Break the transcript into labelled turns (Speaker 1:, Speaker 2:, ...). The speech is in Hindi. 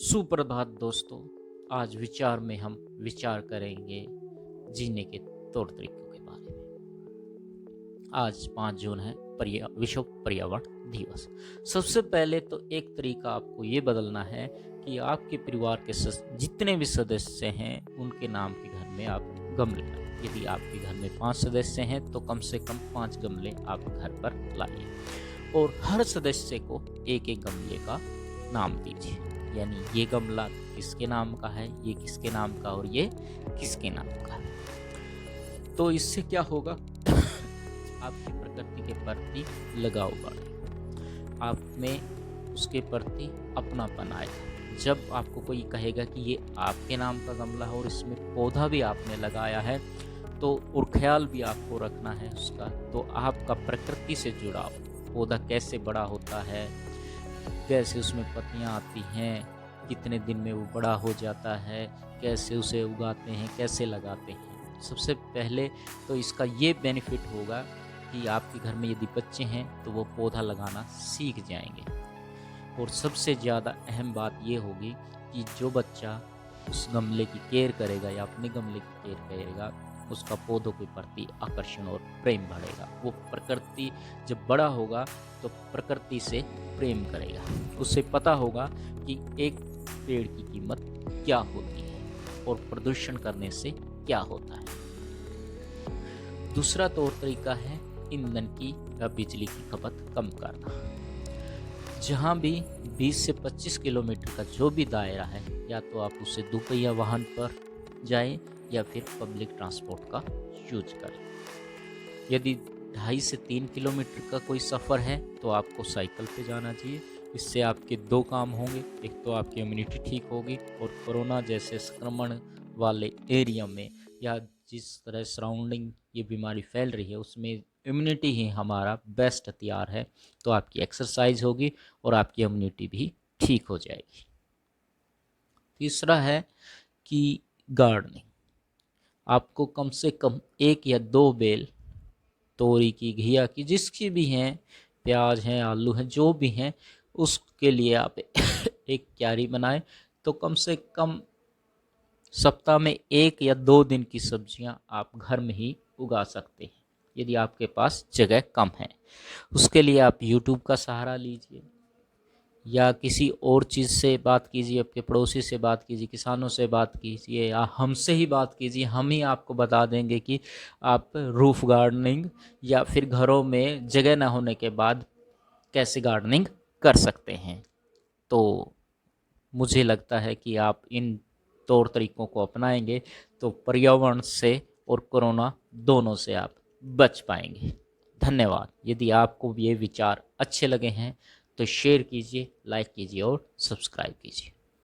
Speaker 1: सुप्रभात दोस्तों। आज विचार में हम विचार करेंगे जीने के तौर तरीकों के बारे में। आज 5 जून है, विश्व पर्यावरण दिवस। सबसे पहले तो एक तरीका आपको ये बदलना है कि आपके परिवार के जितने भी सदस्य हैं उनके नाम के घर में आप गमले लाइए। यदि आपके घर में 5 सदस्य हैं तो कम से कम 5 गमले आप घर पर लाइए और हर सदस्य को एक एक गमले का नाम दीजिए। यानी ये गमला किसके नाम का है, ये किसके नाम का और ये किसके नाम का। तो इससे क्या होगा, आपकी प्रकृति के प्रति लगाव बढ़ेगा, आप में उसके प्रति अपनापन आएगा। जब आपको कोई कहेगा कि ये आपके नाम का गमला है और इसमें पौधा भी आपने लगाया है तो और ख्याल भी आपको रखना है उसका, तो आपका प्रकृति से जुड़ाव, पौधा कैसे बड़ा होता है, कैसे उसमें पत्तियां आती हैं, कितने दिन में वो बड़ा हो जाता है, कैसे उसे उगाते हैं, कैसे लगाते हैं। सबसे पहले तो इसका ये बेनिफिट होगा कि आपके घर में यदि बच्चे हैं तो वो पौधा लगाना सीख जाएंगे। और सबसे ज़्यादा अहम बात ये होगी कि जो बच्चा उस गमले की केयर करेगा या अपने गमले की केयर करेगा, उसका पौधों के प्रति आकर्षण और प्रेम बढ़ेगा। वो प्रकृति जब बड़ा होगा तो प्रकृति से प्रेम करेगा। उसे पता होगा कि एक पेड़ की कीमत क्या होती है और प्रदूषण करने से क्या होता है। दूसरा तौर तरीका है ईंधन की या बिजली की खपत कम करना। जहाँ भी 20 से 25 किलोमीटर का जो भी दायरा है, या तो आप उसे दोपहिया वाहन पर जाएं या फिर पब्लिक ट्रांसपोर्ट का यूज करें। यदि 2.5 से 3 किलोमीटर का कोई सफ़र है तो आपको साइकिल पे जाना चाहिए। इससे आपके 2 काम होंगे, एक तो आपकी इम्यूनिटी ठीक होगी और कोरोना जैसे संक्रमण वाले एरिया में या जिस तरह सराउंडिंग ये बीमारी फैल रही है उसमें इम्यूनिटी ही हमारा बेस्ट हथियार है। तो आपकी एक्सरसाइज होगी और आपकी इम्यूनिटी भी ठीक हो जाएगी। तीसरा है कि गार्डनिंग। आपको कम से कम 1 या 2 बेल तोरी की, घिया की, जिसकी भी हैं, प्याज हैं, आलू हैं, जो भी हैं, उसके लिए आप एक क्यारी बनाएं। तो कम से कम सप्ताह में 1 या 2 दिन की सब्जियां आप घर में ही उगा सकते हैं यदि आपके पास जगह कम है। उसके लिए आप YouTube का सहारा लीजिए या किसी और चीज़ से बात कीजिए, अपने पड़ोसी से बात कीजिए, किसानों से बात कीजिए या हमसे ही बात कीजिए। हम ही आपको बता देंगे कि आप रूफ गार्डनिंग या फिर घरों में जगह ना होने के बाद कैसे गार्डनिंग कर सकते हैं। तो मुझे लगता है कि आप इन तौर तरीकों को अपनाएंगे तो पर्यावरण से और कोरोना दोनों से आप बच पाएंगे। धन्यवाद। यदि आपको ये विचार अच्छे लगे हैं तो शेयर कीजिए, लाइक कीजिए और सब्सक्राइब कीजिए।